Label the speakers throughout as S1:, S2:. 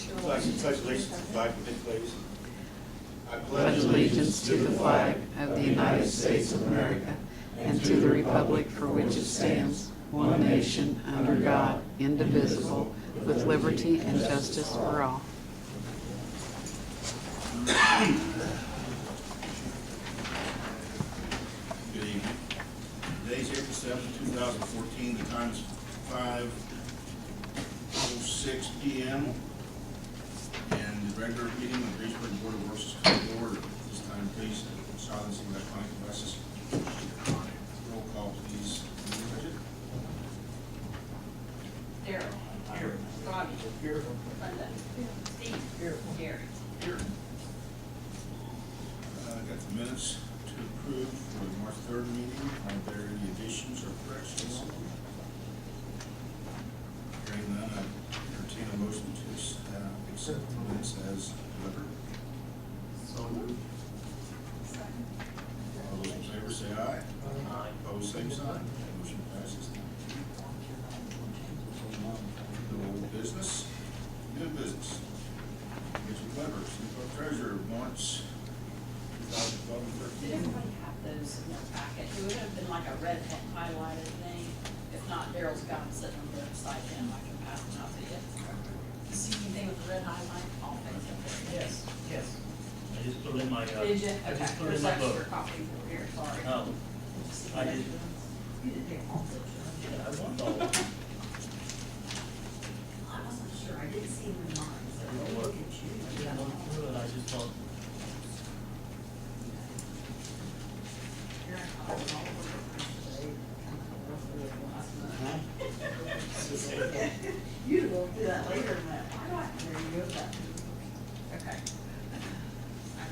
S1: Pledge allegiance to the flag, please.
S2: I pledge allegiance to the flag of the United States of America and to the republic for which it stands, one nation, under God, indivisible, with liberty and justice for all.
S1: Good evening. Today's April 7th, 2014. The time is 5:06 p.m. And the regular meeting of the Greensburg Board of Works is called to order. At this time, please silence the electronic devices. Roll call, please. Bridget?
S3: Daryl.
S1: Here.
S3: Bobby.
S1: Here.
S3: Linda. Steve.
S1: Here.
S3: Gary.
S1: Here. Got the minutes to approve for the March 3rd meeting. Are there any additions or corrections? Hearing none, I entertain a motion to accept the minutes as delivered.
S4: So moved.
S1: All those in favor say aye.
S4: Aye.
S1: Opposed, same sign. Motion passes. The old business, new business. Bridget Weber, Seneca Treasurer, March 2012 and 13.
S3: Did everybody have those in their packet? It would have been like a red highlighted thing. If not, Daryl's got them sitting over there beside him. I can pass them out to you. You see anything with the red highlight? All things up there.
S4: Yes. I just put it in my,
S3: Did you?
S4: I
S3: Okay.
S4: just put it in
S3: There's
S4: my
S3: extra
S4: book.
S3: copies over here, sorry.
S4: Oh, I did.
S3: You didn't take all those, did you?
S4: Yeah, I want all of them.
S3: I wasn't sure. I didn't see them in mine, so
S4: You know
S3: look
S4: what?
S3: at you.
S4: I didn't look through it, I just thought,
S3: You're not calling all over the place today. Last month. You will do that later, man. Why do I, there you go, that. Okay. I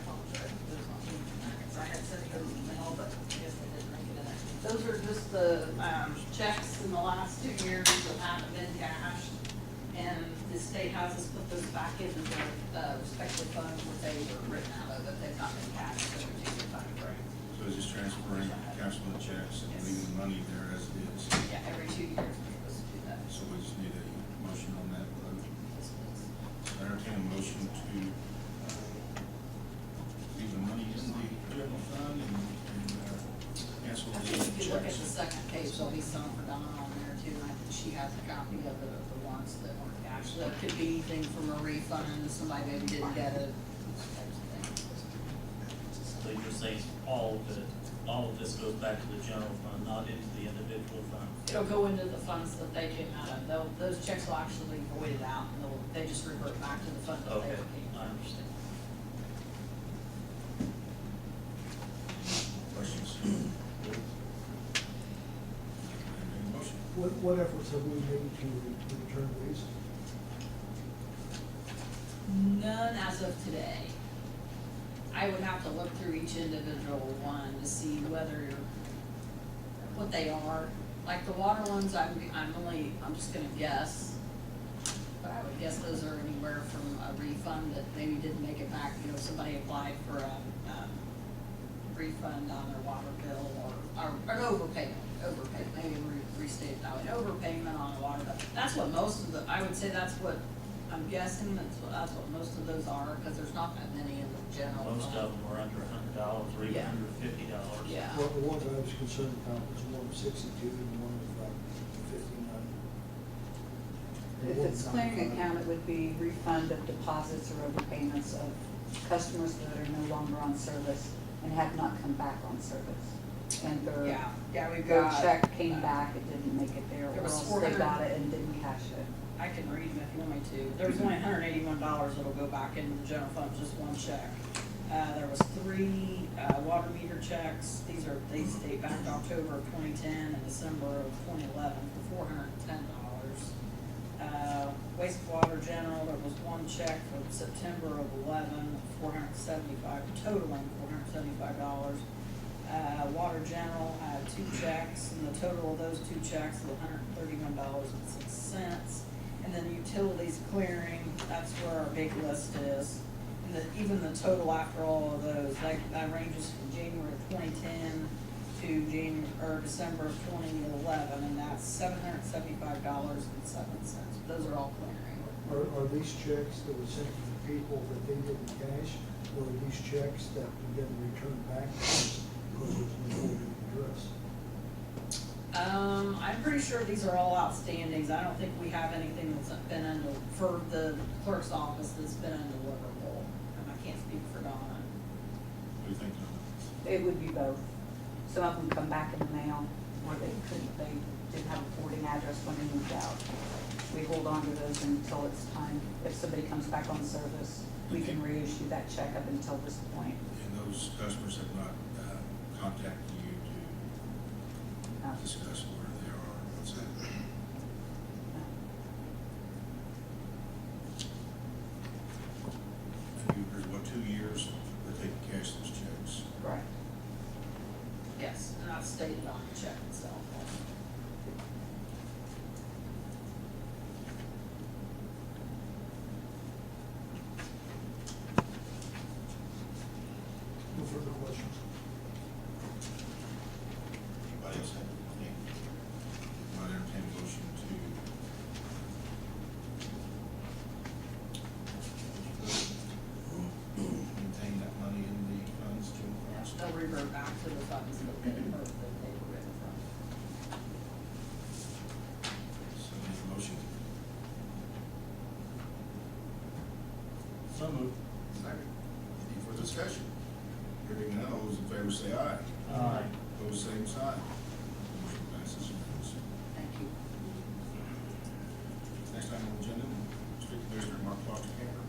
S3: apologize. Those aren't in the packets. I had sent those in the mail, but I guess I didn't make it in there. Those are just the, checks in the last 2 years that haven't been cashed. And the state has us put those back into their, respective funds where they were written out of, but they've not been cashed for a particular time frame.
S1: So it's just transferring, canceling the checks and leaving the money there as it is.
S3: Yeah, every 2 years we're supposed to do that.
S1: So we just need a motion on that.
S3: Yes, please.
S1: I entertain a motion to leave the money in the general fund and cancel
S3: I
S1: the
S3: think if you look at
S1: checks.
S3: the second page, there'll be some for Donna on there too, and I think she has a copy of the ones that weren't cashed. So it could be anything from a refund, somebody maybe didn't get it, those types of things.
S4: so you're saying all of this goes back to the general fund, not into the individual fund?
S3: It'll go into the funds that they came out of. Those checks will actually be voided out, and they just revert back to the fund that they
S4: Okay,
S3: came
S4: I
S3: out of.
S4: understand.
S1: Questions? Entertain a motion.
S5: What efforts have we made to return these?
S3: None as of today. I would have to look through each individual one to see what they are. Like the water ones, I'm just gonna guess. But I would guess those are anywhere from a refund that maybe didn't make it back, you know, somebody applied for a, refund on their water bill or an overpayment, maybe restate that, an overpayment on a water bill. That's what most of I would say that's what, I'm guessing that's what most of those are, because there's not that many in the general
S4: Most
S3: fund.
S4: of them were under $100 or even
S3: Yeah.
S4: under $50.
S3: Yeah.
S5: Well, the ones I was concerned about was one of 62 and one of 59.
S6: If it's clearing account, it would be refund of deposits or overpayments of customers that are no longer on service and have not come back on service. And
S3: Yeah, we've
S6: their
S3: got.
S6: check came back, it didn't make it there,
S3: There
S6: or
S3: was
S6: else
S3: 400
S6: they got it and didn't cash it.
S3: I can read them if you want me to. There was only $181 that'll go back into the general fund, just one check. There was 3 water meter checks. They date back to October of 2010 and December of 2011 for $410. Wastewater general, there was 1 check from September of 11, $475, totaling $475. Water general had 2 checks, and the total of those 2 checks was $131.06. And then utilities clearing, that's where our big list is. And even the total after all of those, that ranges from January of 2010 to December of 2011, and that's $775.07. Those are all clearing.
S5: Are these checks that were sent to the people that they didn't cash, or are these checks that we didn't return back to us because it was withholding address?
S3: I'm pretty sure these are all outstandings. I don't think we have anything that's been for the clerk's office that's been undeliverable. I can't speak for Donna.
S1: What do you think, Donna?
S6: It would be both. Some of them come back in the mail, or they didn't have a forwarding address when they moved out. We hold on to those until it's time. If somebody comes back on service, we can reissue that check up until this point.
S1: And those customers have not contacted you to discuss where they are, what's that? And you, there's what, 2 years that they can cash those checks?
S6: Right.
S3: Yes, and I've stated on the check itself.
S5: No further questions?
S1: Anybody else have anything? Might entertain a motion to maintain that money in the funds to
S3: Yes, they'll revert back to the funds that they were written from.
S1: So need a motion.
S4: So moved.
S1: Second. Any further discussion? Hearing none, all those in favor say aye.
S4: Aye.
S1: Opposed, same sign. Motion passes unanimously.
S3: Thank you.
S1: Next item on the agenda, Street Commissioner Mark Klosterkemper.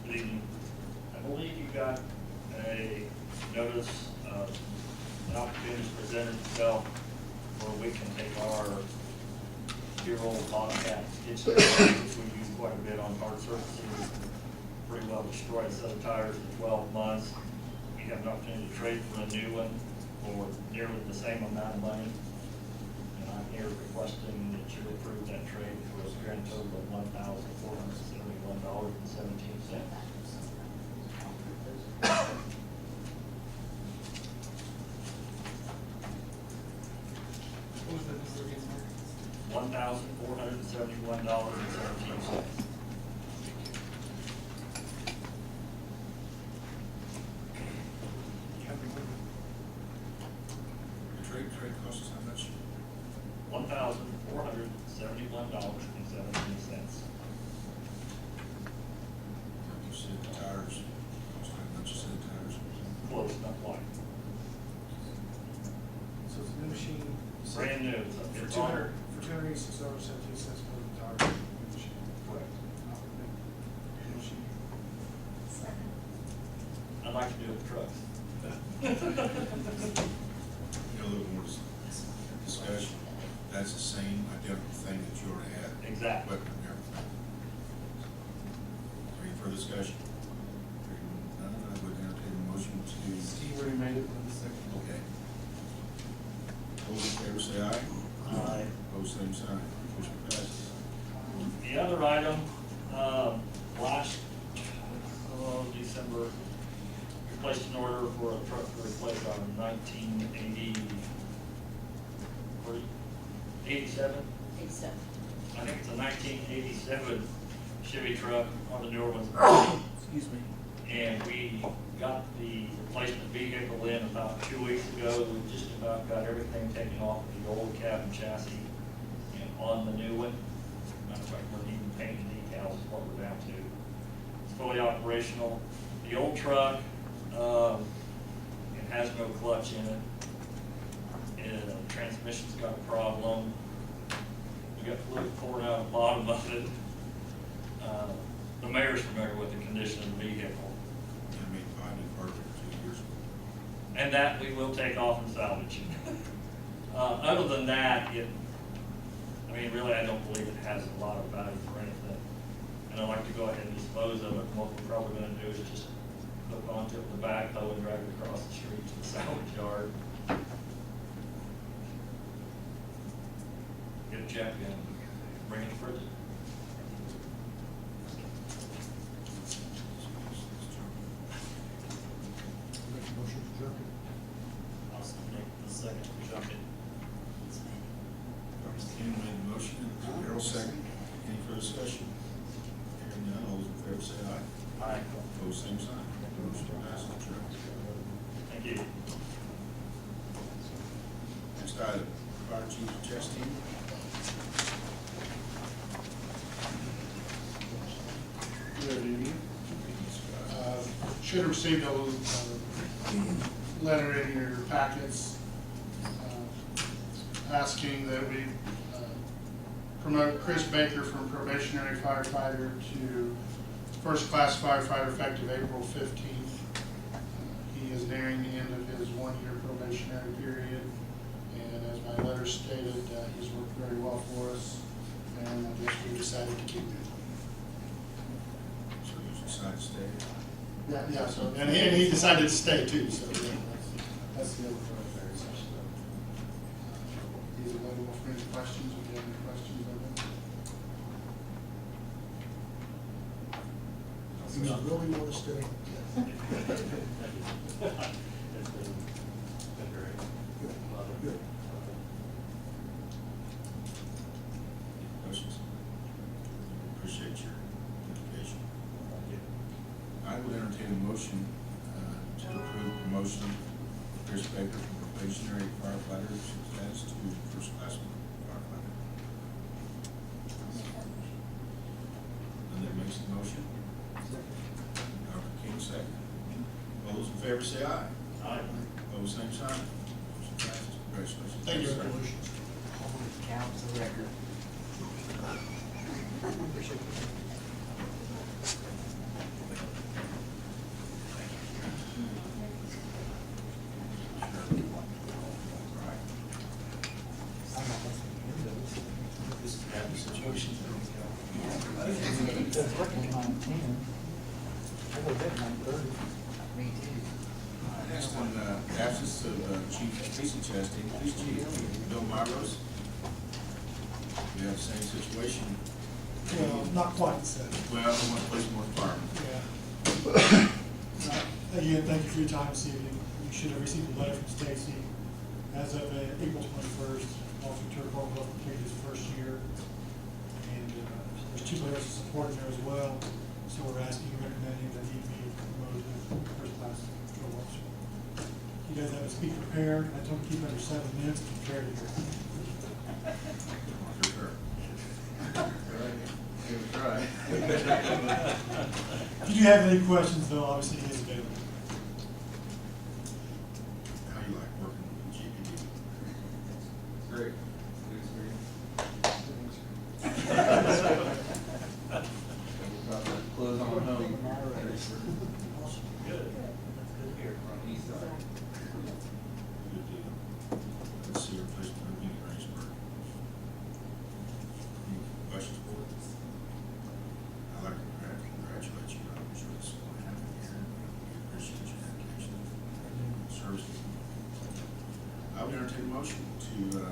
S7: Good evening. I believe you got a notice of an opportunity to present itself where we can take our year-old bobcat kitchen, which we use quite a bit on hard surfaces, pretty well destroy a set of tires in 12 months. You have an opportunity to trade for a new one for nearly the same amount of money. And I'm here requesting that you approve that trade for a grand total of $1,471.17.
S5: What was that number again, Mark?
S7: $1,471.17.
S1: The trade cost us how much?
S7: $1,471.17.
S1: You said the tires, cost how much you said the tires?
S7: Close, not quite.
S8: So it's a new machine.
S7: Brand new.
S8: For
S7: It's
S8: $200,
S7: on-
S8: for $286.17 for the tire. New machine.
S7: Correct.
S8: Not a big machine.
S7: I'd like to do it with trucks.
S1: You know, a little more discussion. That's the same identical thing that you already had.
S7: Exactly.
S1: Equipment and everything. Any further discussion? Hearing none, I would entertain a motion to.
S8: Steve already made it for the second.
S1: Okay. Those in favor say aye.
S7: Aye.
S1: Opposed, same sign. Motion passes.
S7: The other item, last, December, we placed an order for a truck to replace our 87?
S3: 87.
S7: I think it's a 1987 Chevy truck, one of the newer ones.
S8: Excuse me.
S7: And we got the replacement vehicle in about 2 weeks ago. We just about got everything taken off of the old cab and chassis and on the new one. Matter of fact, we're even painting decals is what we're down to. It's fully operational. The old truck, it has no clutch in it. The transmission's got a problem. We got fluid pouring out the bottom of it. The mayor's familiar with the condition of the vehicle.
S1: I made 5 new parts 2 years ago.
S7: And that we will take off and salvage. Other than that, really, I don't believe it has a lot of value for anything. And I'd like to go ahead and dispose of it. And what we're probably gonna do is just hook onto it with the backhoe and drag it across the street to the salvage yard. Get a check and bring it to Bridget.
S5: Make a motion to jump it.
S4: I'll make the second to jump in.
S1: say aye.
S7: Aye.
S1: Opposed, same sign. Motion passes. Chair.
S7: Thank you.
S1: Next item, Fire Chief Chasteen.
S8: Good evening. Should have received a letter in your packets asking that we promote Chirs Baker from probationary firefighter to first class firefighter effective April 15th. He is nearing the end of his one-year probationary period, and as my letter stated, he's worked very well for us, and I guess we decided to keep him.
S1: So you decide to stay.
S8: Yeah, so, and he decided to stay too, so yeah, that's the other part of there. So, he's available for any questions, if you have any questions of him.
S5: He was really want to stay. Good.
S1: Questions? Appreciate your dedication. I would entertain a motion to approve promotion of Chirs Baker from probationary firefighter status to first class firefighter. Linda makes the motion. Dr. King second. All those in favor say aye.
S7: Aye.
S1: Opposed, same sign. Motion passes. Congratulations.
S8: Thank you.
S1: Sir.
S2: Count the record.
S5: Appreciate it.
S1: Next one, absence of Chief Chasteen, Police Chief Bill Meyerrose. We have the same situation.
S9: Well, not quite the same.
S1: Well, one place more firemen.
S9: Yeah. Again, thank you for your time this evening. You should have received a letter from Stacy. As of April 21st, Officer Terkhorn will complete his first year. And there's 2 layers of support in there as well. So we're asking, recommending that he be promoted to first class patrol officer. He does have a speech prepared. I told him to keep under 7 minutes to prepare to hear.
S1: Your turn.
S9: If you do have any questions, though, obviously he is available.
S1: How you like working with GPD?
S10: Great. About to close on home.
S7: Good. That's good to hear.
S10: On the east side.
S1: Good deal. Let's see your place moving in Greensburg. Any questions for it? I'd like to congratulate you. I'm sure this is going to happen here. We appreciate your dedication and service. I would entertain a motion to,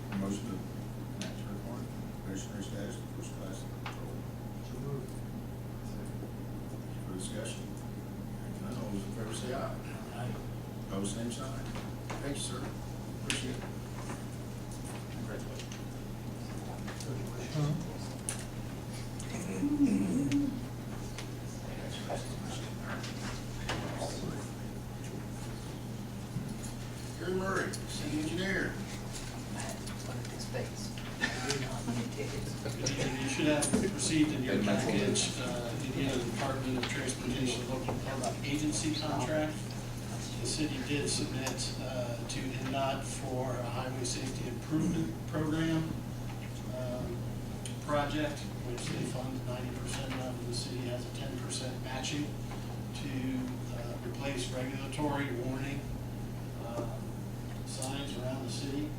S1: promotion of Matt Terkhorn, probationary status to first class patrol.
S5: So moved.
S1: For discussion. Hearing none, all those in favor say aye.
S4: Aye.
S1: Opposed, same sign. Thank you, sir. Appreciate it.
S4: Congratulations.
S1: Gary Murray, city engineer.
S11: You should have received in your package, Indiana Department of Transportation local public agency contract. The city did submit to INDOT for a highway safety improvement program project, which they fund 90% of. The city has a 10% matching to replace regulatory warning signs around the city.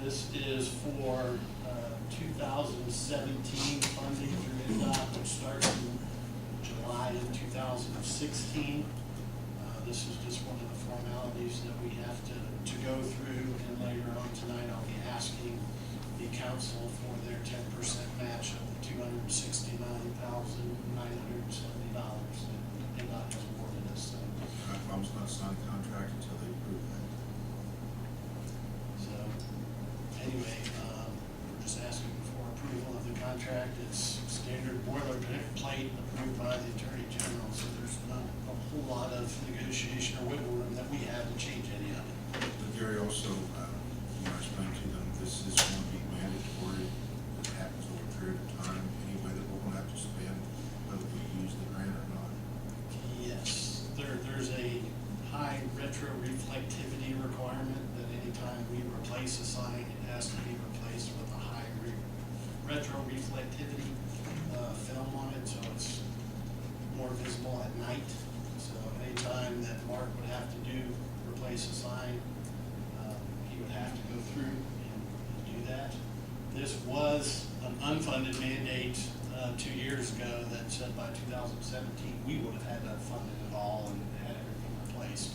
S11: This is for 2017 funding through INDOT, which starts in July of 2016. This is just one of the formalities that we have to go through, and later on tonight I'll be asking the council for their 10% match of $269,970 that INDOT has awarded us. So,
S1: I promise not to sign a contract until they approve that.
S11: so anyway, we're just asking for approval of the contract. It's standard boilerplate approval approved by the Attorney General, so there's not a whole lot of negotiation or wiggle room that we have to change any of it.
S1: But Gary, also, you know, explain to them, this is going to be mandatory, it happens over a period of time, anyway, that we're going to have to spend, whether we use the grant or not.
S11: Yes, there's a high retro reflectivity requirement that anytime we replace a sign, it has to be replaced with a high retro reflectivity film on it, so it's more visible at night. So anytime that Mark would have to replace a sign, he would have to go through and do that. This was an unfunded mandate 2 years ago that said by 2017, we would have had that funded at all and had everything replaced.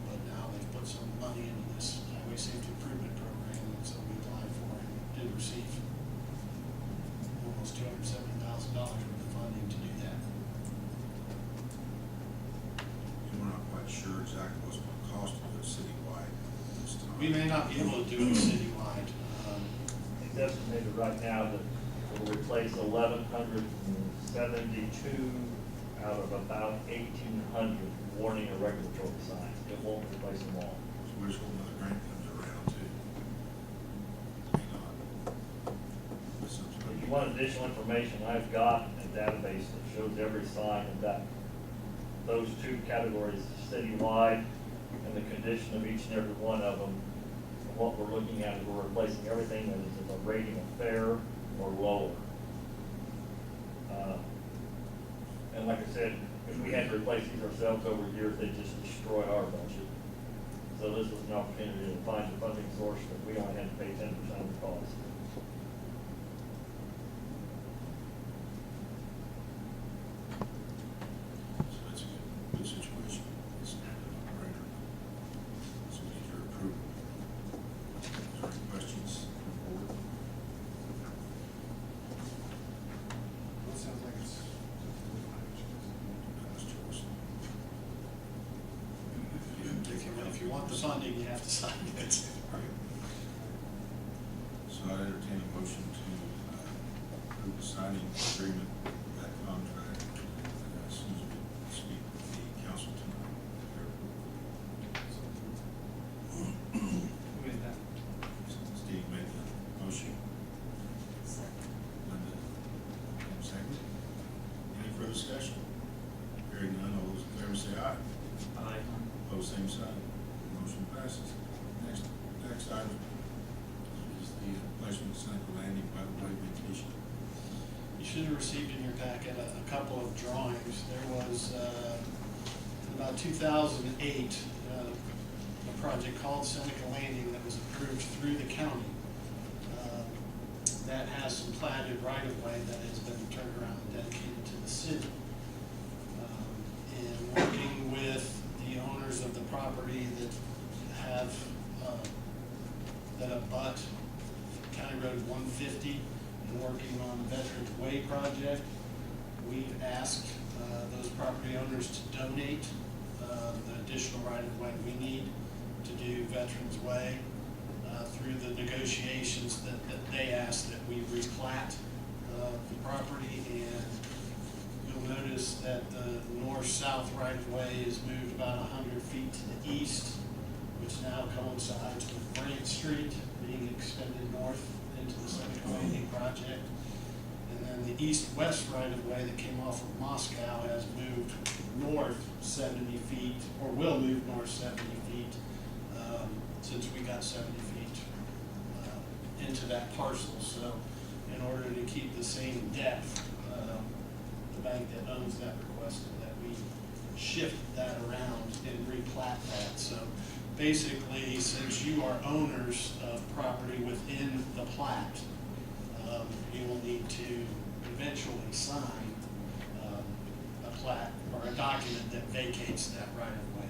S11: But now they've put some money into this highway safety improvement program, and so we applied for it and did receive almost $270,000 worth of funding to do that.
S1: And we're not quite sure exactly what's going to cost to do it citywide this time.
S11: We may not be able to do it citywide.
S7: It's estimated right now that we'll replace 1,172 out of about 1,800 warning or regulatory signs. It won't replace them all.
S1: So we're just hoping another grant comes around too. May not. But something
S7: If you want additional information, I've got a database that shows every sign in that, those two categories citywide and the condition of each and every one of them. And what we're looking at is we're replacing everything that is of a rating of fair or lower. And like I said, if we had to replace these ourselves over years, they'd just destroy our budget. So this was an opportunity to find a funding source that we only had to pay 10% of the cost.
S1: So that's a good situation. It's not an operator. So we need your approval. Is there any questions from the board?
S5: Well, it sounds like it's.
S1: Mr. Wilson?
S11: If you want the funding, you have to sign it.
S1: So I entertain a motion to approve the signing agreement with that contract as soon as we speak with the council tonight. Steve made the motion. Linda, second. Any further discussion? Hearing none, all those in favor say aye.
S4: Aye.
S1: Opposed, same sign. Motion passes. Next item is the placement of Seneca Landing by the way vacation.
S11: You should have received in your packet a couple of drawings. There was, in about 2008, a project called Seneca Landing that was approved through the county. That has some platted right-of-way that has been turned around and dedicated to the city. And working with the owners of the property that have, that abut County Road 150 and working on the Veterans Way project, we've asked those property owners to donate the additional right-of-way we need to do Veterans Way through the negotiations that they asked that we replat the property. And you'll notice that the north-south right-of-way is moved about 100 feet to the east, which now coincides with Grant Street being extended north into the Seneca Landing project. And then the east-west right-of-way that came off of Moscow has moved north 70 feet, or will move north 70 feet, since we got 70 feet into that parcel. So in order to keep the same depth, the bank that owns that requested that we shift that around and replat that. So basically, since you are owners of property within the plat, you will need to eventually sign a plat or a document that vacates that right of way.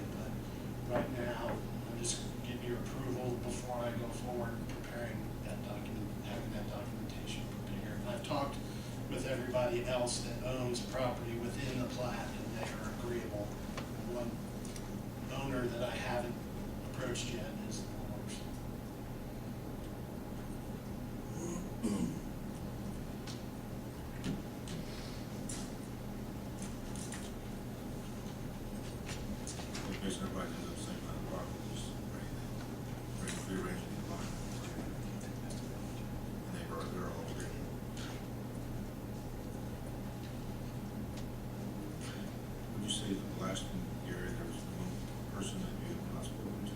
S11: But right now, I'm just getting your approval before I go forward preparing that document, having that documentation prepared. And I've talked with everybody else that owns property within the plat, and they are agreeable. One owner that I haven't approached yet is the Moors.
S1: say that the last one, Gary, there was one person that you had not spoken to?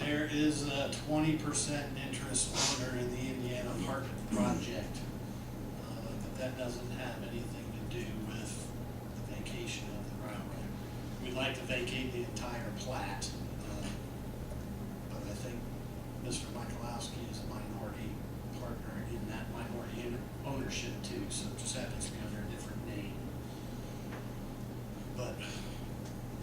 S11: There is a 20% interest owner in the Indiana Park project. But that doesn't have anything to do with the vacation of the railroad. We'd like to vacate the entire plat, but I think Mr. Michalowski is a minority partner in that minority ownership too, so it just happens to be under a different name. But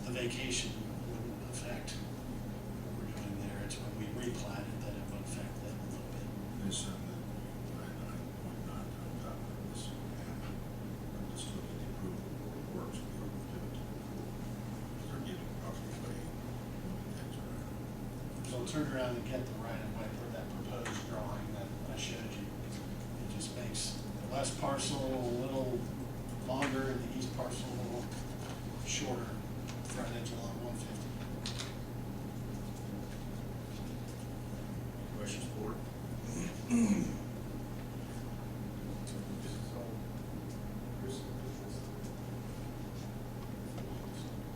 S11: the vacation wouldn't affect what we're doing there. It's when we replat it that it would affect them a little bit.
S1: There's something that I point not on top of this, and I'm just looking at the approval of the works, we will do it. They're getting property way, moving things around.
S11: So turn around and get the right of way for that proposed drawing that I showed you. It just makes the west parcel a little longer and the east parcel a little shorter frontage along 150.
S1: Questions, board?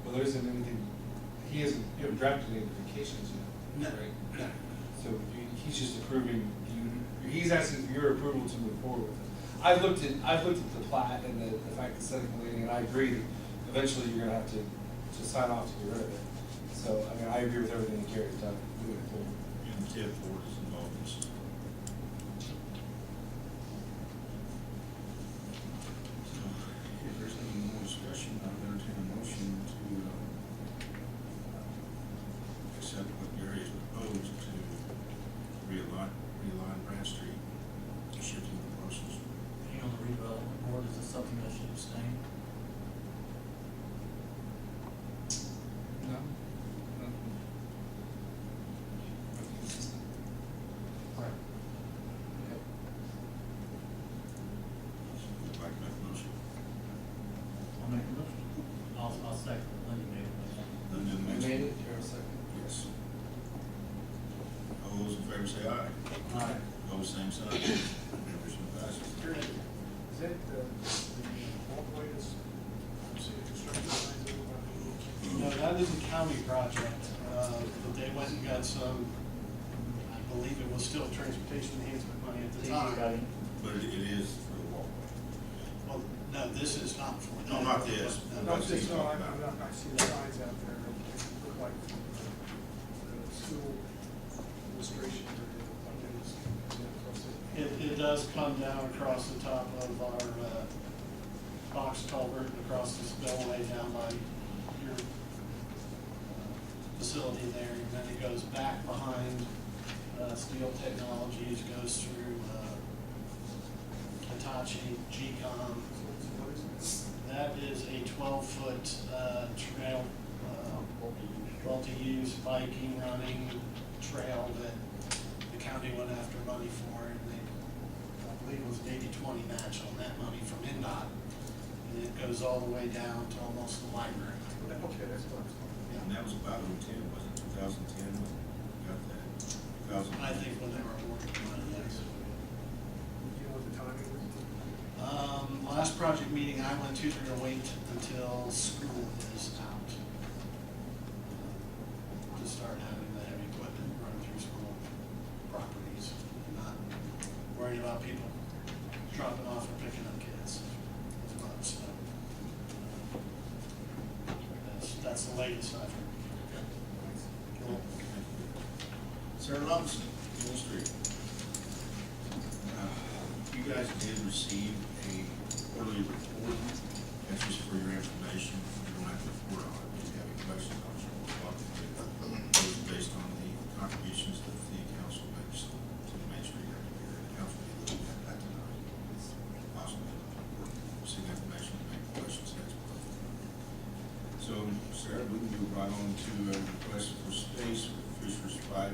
S12: Well, there isn't anything, you haven't drafted any vacations
S11: No,
S12: yet, right?
S11: no.
S12: So he's just approving, he's asking for your approval to move forward with it. I've looked at the plat and the fact that Seneca Landing, and I agree that eventually you're gonna have to sign off to get rid of it. So, I mean, I agree with everything that Gary's done, moving forward.
S1: And the TIF board is involved in this. So, if there's any more discussion, I'll entertain a motion to accept what Gary has proposed to realign Branch Street, shifting the parcels.
S4: Being on the redevelopment board, is this something that should abstain?
S12: No? Right. Okay.
S1: Would you like to make a motion?
S4: I'll make a motion. I'll second what Lindy made.
S1: Linda
S12: You
S1: makes-
S12: made it, you're a second.
S1: Yes. All those in favor say aye.
S4: Aye.
S1: Opposed, same sign. Motion passes.
S5: Is that the walkway that's, construction lines over by
S11: No, that is a county project, but they went and got some, I believe it was still transportation enhancement money at the time.
S1: But it is for the walkway.
S11: Well, no, this is not for.
S1: No, not this.
S11: No,
S5: No,
S1: That's what he's
S5: no,
S1: talking about.
S5: I see the signs out there, they look like the school illustration.
S11: It does come down across the top of our, box culvert and across the spillway down by your facility there, and then it goes back behind, Steel Technologies, goes through, Hitachi, G-Com. That is a 12-foot, trail, multi-use biking, running trail that the county went after money for, and they, I believe it was an 80-20 match on that money from INDOT. And it goes all the way down to almost the library.
S5: Okay, that's what I was talking
S1: And that was about 2010, was it 2010 when we got that? 2000.
S11: I think when they were awarded the money, yes.
S5: about. Do you know what the timing was?
S11: Last project meeting I went to, they're gonna wait until school is out to start having the heavy equipment run through school properties, and not worried about people dropping off or picking up kids as much, so. That's the latest I've heard. Cool.
S1: Sarah Robinson, Main Street. You guys did receive a quarterly report. That's just for your information. You don't have to report on it. If you have any questions, I'm sure we'll talk to you. Those are based on the contributions that the council makes to the Main Street every year. The council will be looking at that tonight. Possibly, see the information and make questions next month. So, Sarah, we can move right on to a request for space for Fisher's 5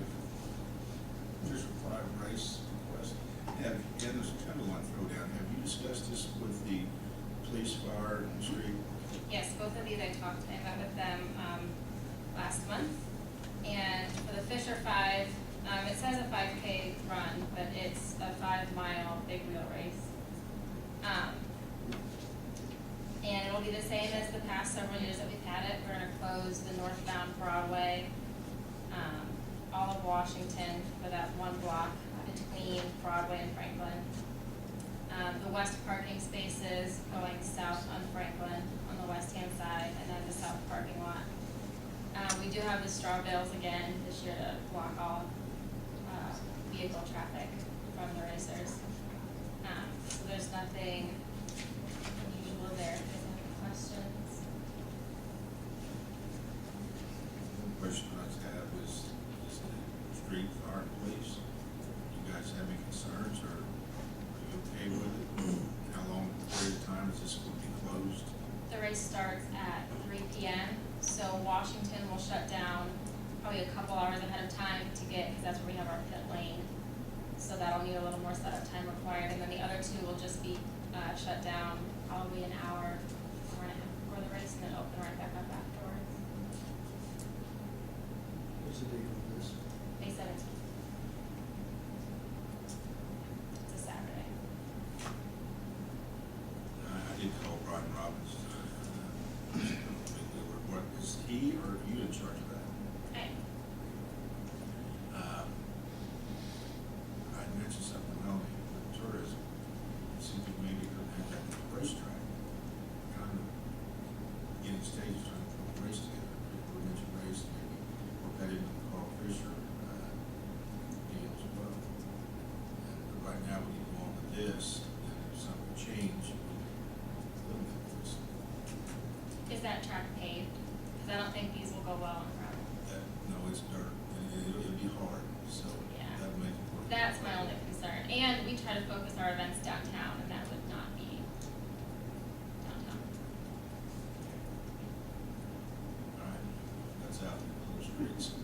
S1: race request. And there's kind of one throwdown. Have you discussed this with the police, fire, and street?
S13: Yes, both of these I met with them last month. And for the Fisher 5, it says a 5K run, but it's a 5-mile big wheel race. And it'll be the same as the past several years that we've had it. We're gonna close the northbound Broadway, all of Washington for that one block between Broadway and Franklin. The west parking spaces going south on Franklin on the west-hand side, and then the south parking lot. We do have the straw bales again this year to block all vehicle traffic from the racers. So there's nothing unusual there. If there's any questions?
S1: One question I have is the street fire police, you guys have any concerns, or are you okay with it? How long period of time is this going to be closed?
S13: The race starts at 3 p.m., so Washington will shut down probably a couple hours ahead of time to get, because that's where we have our pit lane. So that'll need a little more setup time required, and then the other two will just be shut down probably an hour and a half before the race, and then open right back up afterwards.
S5: What's the date of this?
S13: May 17th. It's a Saturday.
S1: I did call Brian Robbins. What, is he or are you in charge of that?
S13: Hey.
S1: I mentioned something earlier with tourism. See if maybe could have that at the racetrack. Kind of getting stages trying to put a race together. People mentioned race, maybe work that into the Carl Fisher deal as well. And right now we need to go on with this, and if something change, we limit this.
S13: Is that track paved? Because I don't think these will go well on gravel.
S1: No, it's dirt, and it'll be hard, so
S13: Yeah.
S1: that'll make it work.
S13: That's my only concern. And we try to focus our events downtown, and that would not be downtown.
S1: All right, that's out in the streets.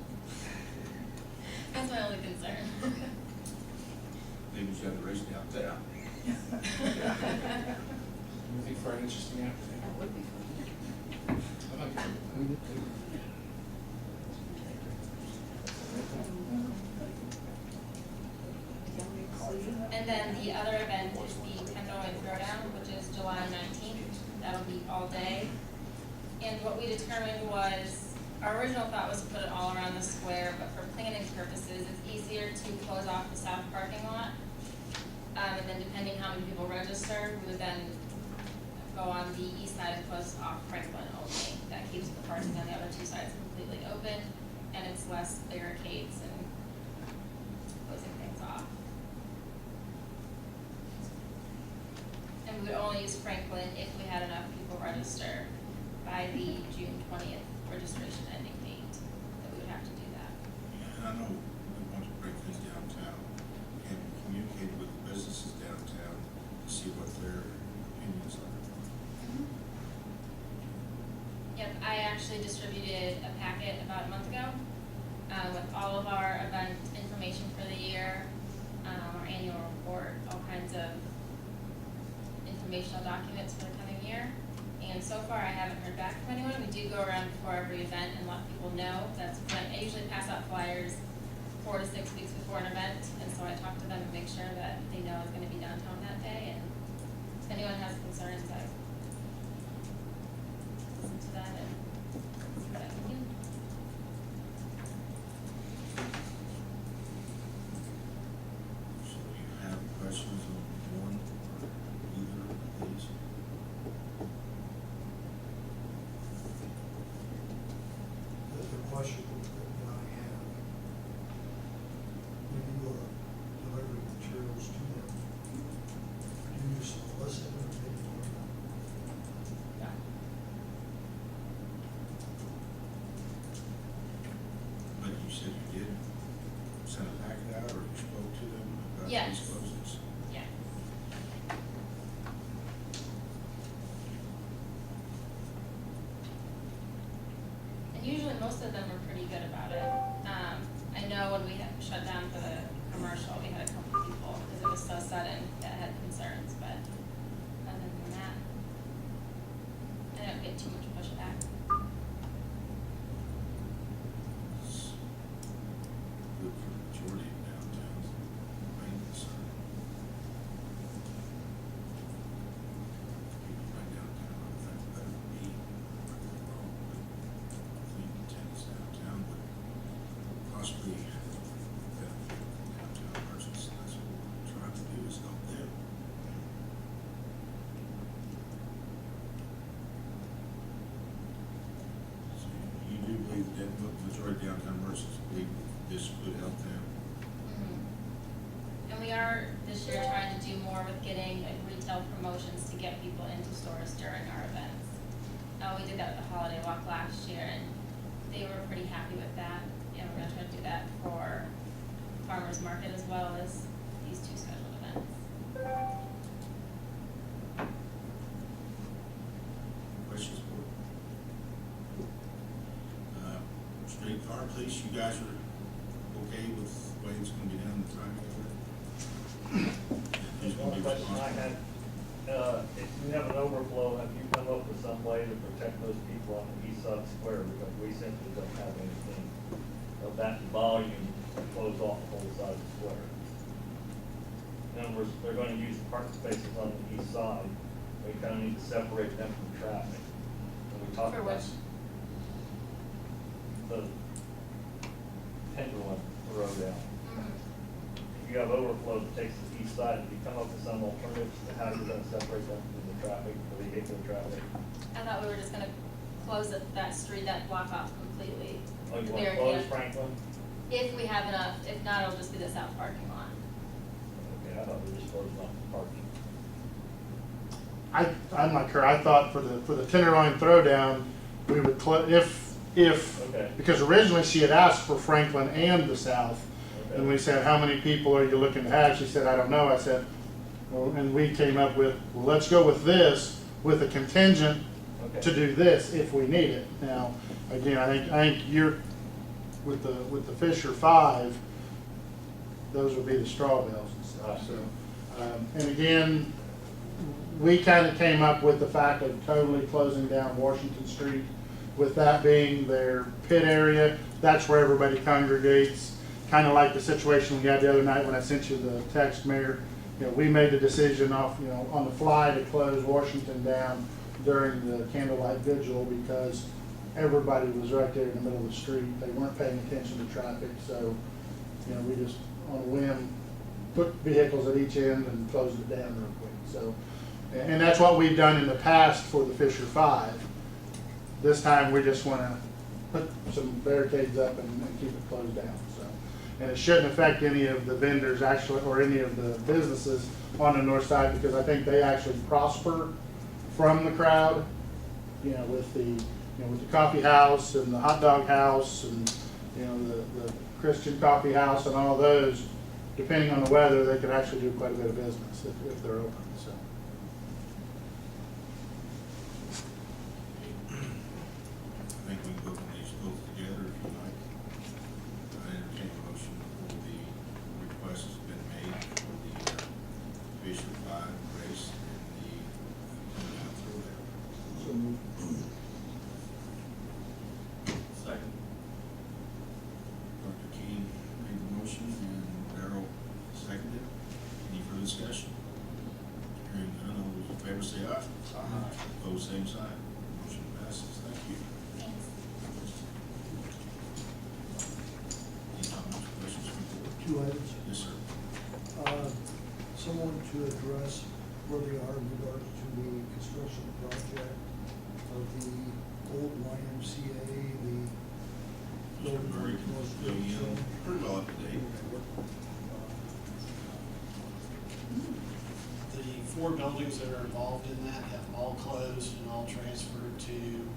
S13: That's my only concern.
S1: Maybe we should have the race downtown.
S12: Anything for an interesting afternoon?
S6: That would be fun.
S13: And then the other event is the 10-to-1 Throwdown, which is July 19th. That'll be all day. And what we determined was, our original thought was to put it all around the square, but for planning purposes, it's easier to close off the south parking lot. And then depending how many people register, we would then go on the east side and close off Franklin only. That keeps the parking on the other two sides completely open, and it's less barricades and closing things off. And we would only use Franklin if we had enough people register by the June 20th registration ending date, that we would have to do that.
S1: And I know we want to break things downtown. Have you communicated with the businesses downtown to see what their opinions are?
S13: Yep, I actually distributed a packet about a month ago with all of our event information for the year, our annual report, all kinds of informational documents for the coming year. And so far, I haven't heard back from anyone. We do go around before every event and let people know. That's when I usually pass out flyers 4 to 6 weeks before an event, and so I talk to them and make sure that they know it's going to be downtown that day. And if anyone has concerns, I listen to that and see what I can do.
S1: So you have questions on one or either of these?
S5: The question that I have, when you deliver materials to them, do you solicit or pay for them?
S13: Yeah.
S1: But you said you did send a packet out, or you spoke to them about
S13: Yes.
S1: these closings?
S13: Yeah. And usually most of them are pretty good about it. I know when we had shut down for the commercial, we had a couple people, because it was so sudden, that had concerns, but other than that, I don't get too much pushback.
S1: It's good for the majority of downtowns, main concern. People right downtown, I think better. that majority downtown versus big, this could help them.
S13: And we are this year trying to do more with getting like retail promotions to get people into stores during our events. We did that with the holiday walk last year, and they were pretty happy with that. And we're gonna try to do that for farmers market as well as these two scheduled events.
S1: Questions, board? Street car, police, you guys are okay with the way it's gonna be done, the timing of it? Who's gonna
S7: One
S1: be
S7: question I
S1: responsible?
S7: had, if you have an overflow, have you come up with some way to protect those people on the east side square? Because we simply don't have anything of that volume to close off the whole side of the square. In other words, they're going to use the parking spaces on the east side. We kind of need to separate them from traffic. And we talked
S13: For
S7: about
S13: which?
S7: the Terkhorn road down.
S13: Mhm.
S7: If you have overflow that takes the east side, if you come up with some alternatives to how you're gonna separate them from the traffic, the vehicular traffic.
S13: I thought we were just gonna close that street, that block off completely.
S7: Oh, you
S13: to
S7: want to
S13: barricade
S7: close
S13: it.
S7: Franklin?
S13: If we have enough, if not, it'll just be the south parking lot.
S7: Okay, I thought we were just closing off the parking.
S8: I'm not sure, I thought for the Tenderloin Throwdown, we would,
S7: Okay.
S8: because originally she had asked for Franklin and the south.
S7: Okay.
S8: And we said, how many people are you looking to have? She said, I don't know. I said, well, and we came up with, well, let's go with this, with a contingent
S7: Okay.
S8: to do this if we need it. Now, again, I think you're, with the Fisher 5, those would be the straw bales and stuff, so. And again, we kind of came up with the fact of totally closing down Washington Street, with that being their pit area. That's where everybody congregates, kind of like the situation we had the other night when I sent you the text, Mayor. You know, we made the decision on the fly to close Washington down during the candlelight vigil because everybody was right there in the middle of the street. They weren't paying attention to traffic, so, we just, on a whim, put vehicles at each end and closed it down real quick, so. And that's what we've done in the past for the Fisher 5. This time, we just want to put some barricades up and keep it closed down, so. And it shouldn't affect any of the vendors actually, or any of the businesses on the north side, because I think they actually prosper from the crowd, with the coffee house and the hot dog house and, the Christian coffee house and all those. Depending on the weather, they could actually do quite a bit of business if they're open, so.
S1: I think we can go from these both together if you like. I entertain a motion for the request has been made for the Fisher 5 race and the throwdown.
S5: So moved.
S4: Second.
S1: Dr. King made the motion and Darrell seconded. Any further discussion? Hearing none, all those in favor say aye. Aye. Opposed, same sign. Motion passes. Thank you.
S13: Thanks.
S1: Any comments, questions from the board?
S5: 2 items.
S1: Yes, sir.
S5: Someone to address where they are in regards to the construction project of the old YMCA, the building.
S1: Very pretty well up to date.
S11: The 4 buildings that are involved in that have all closed and all transferred to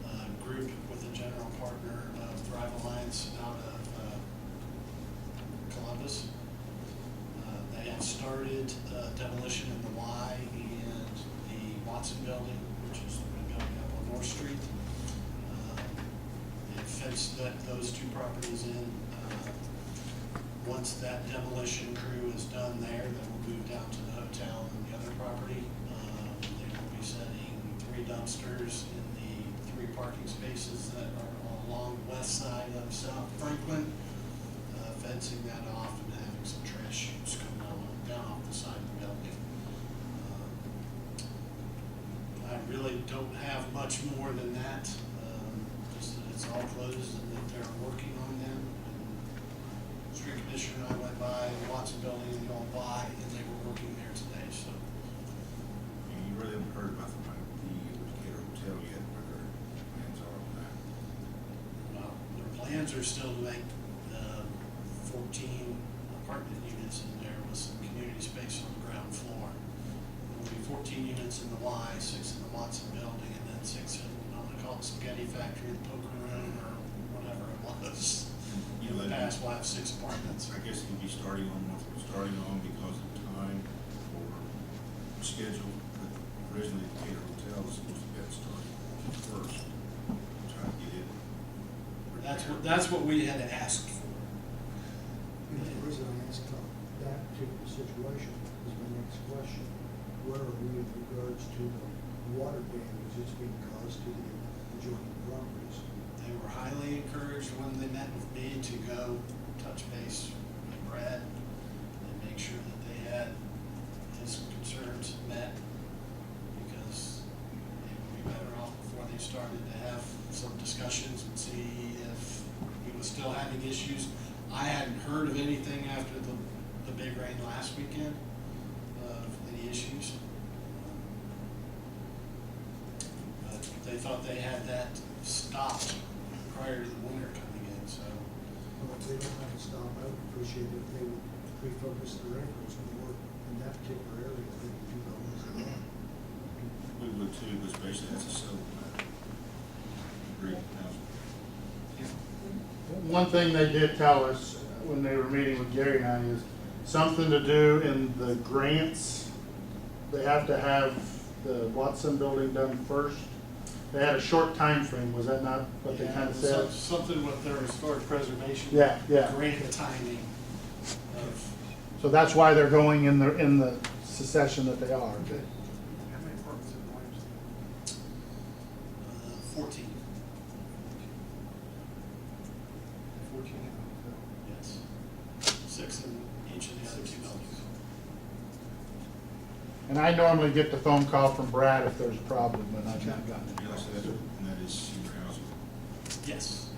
S11: a group with a general partner of Thrive Alliance out of Columbus. They have started demolition in the Y and the Watson building, which is the building up on North Street. They've fenced those 2 properties in. Once that demolition crew is done there, then we'll move down to the hotel and the other property. They will be setting 3 dumpsters in the 3 parking spaces that are along the west side of South Franklin, fencing that off and having some trash chutes come down off the side of the building. I really don't have much more than that. Just that it's all closed and that they're working on them. Street Commissioner and I went by the Watson building and the old Y, and they were working there today, so.
S1: You really haven't heard about the Decatur Hotel yet, where their plans are on that.
S11: Well, they're still to make 14 apartment units in there with some community space on the ground floor. There'll be 14 units in the Y, 6 in the Watson building, and then 6 in, I'm gonna call it spaghetti factory, the poker room, or whatever it was. In the past, we'll have 6 apartments.
S1: I guess you'd be starting on what we're starting on because of time or schedule, but originally the Cater Hotel was supposed to get started first. Try to get it.
S11: That's what we had asked for.
S5: And the reason I asked about that particular situation is my next question. Where are we in regards to the water damage that's being caused to the adjoining properties?
S11: They were highly encouraged when they met with me to go touch base with Brad and make sure that they had his concerns met, because it would be better off before they started to have some discussions and see if he was still having issues. I hadn't heard of anything after the big rain last weekend of any issues. But they thought they had that stopped prior to the winter coming in, so.
S5: Well, if they don't have to stop, I would appreciate it if they would refocus their efforts more in that particular area than they do those around.
S1: We would too, because basically that's a civil matter. Agreed.
S8: One thing they did tell us when they were meeting with Gary and I is something to do in the grants. They have to have the Watson building done first. They had a short time frame. Was that not what they kind of said?
S11: Something with their historic preservation.
S8: Yeah, yeah.
S11: Grant timing of.
S8: So that's why they're going in the succession that they are.
S5: Okay.
S11: How many apartments in Williams? 14.
S5: 14 in the
S11: Yes. 6 in each of the other 2 buildings.
S8: And I normally get the phone call from Brad if there's a problem, but I've not gotten it.
S1: Yes, and that is senior housing.
S11: Yes.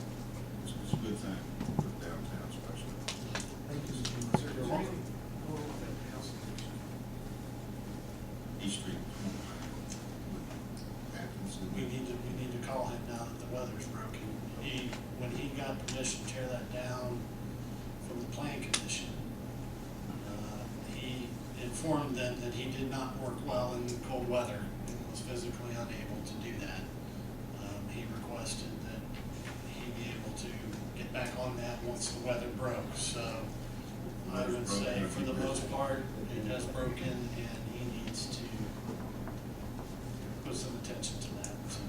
S1: It's a good thing for downtown especially.
S5: Thank you, Mr. Chairman.
S1: East Street. Atkins and-
S11: We need to call him now that the weather's broken. When he got permission to tear that down from the plan commission, he informed them that he did not work well in cold weather and was physically unable to do that. He requested that he be able to get back on that once the weather broke, so I would say for the most part, it has broken and he needs to put some attention to that. So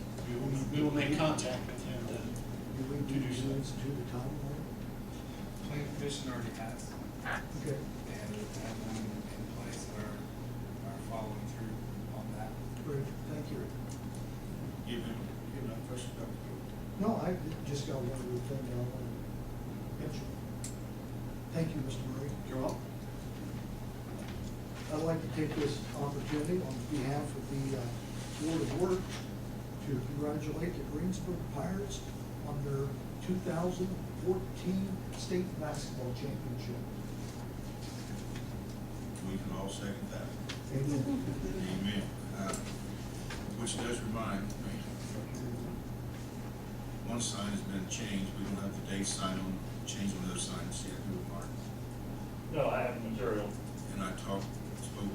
S11: we will make contact with him to
S5: You would do units to the timeline?
S12: Plan commission already has,
S5: Okay.
S12: and we have them in place that are following through on that.
S5: Great, thank you.
S1: You have a question?
S5: No, I just got one other thing I want to mention. Thank you, Mr. Murray.
S11: You're welcome.
S5: I'd like to take this opportunity on behalf of the Board of Work to congratulate the Greensburg Pirates on their 2014 state basketball championship.
S1: We can all second that.
S5: Amen.
S1: Amen. Which does remind me, one sign has been changed. We don't have the date sign on, change on those signs yet, do we, Mark?
S7: No, I have material.
S1: And I spoke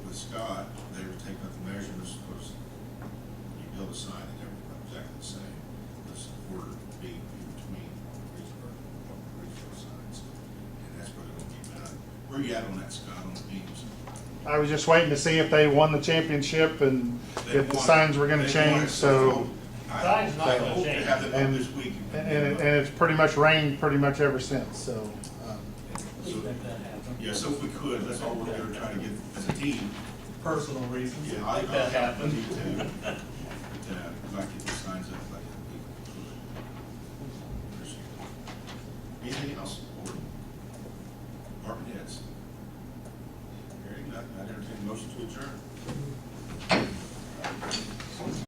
S1: with Scott, they were taking up the measurements, because when you build a sign, they never look exactly the same. This order being in between Greensburg signs, and that's where they're gonna be done. Where are you at on that, Scott, on the beams?
S8: I was just waiting to see if they won the championship and if the signs were gonna change, so.
S7: Sign's not gonna
S1: hope to
S7: change.
S1: have them up this week.
S8: And it's pretty much rained pretty much ever since, so.
S1: Yeah, so if we could, let's all work together, try to get, as a team.
S12: Personal reasons.
S1: Yeah, I
S7: That happened.
S1: need to, but, I'd like to get the signs up like we could. Appreciate it. Anything else? Board? Department heads? Hearing none, I'd entertain a motion to adjourn.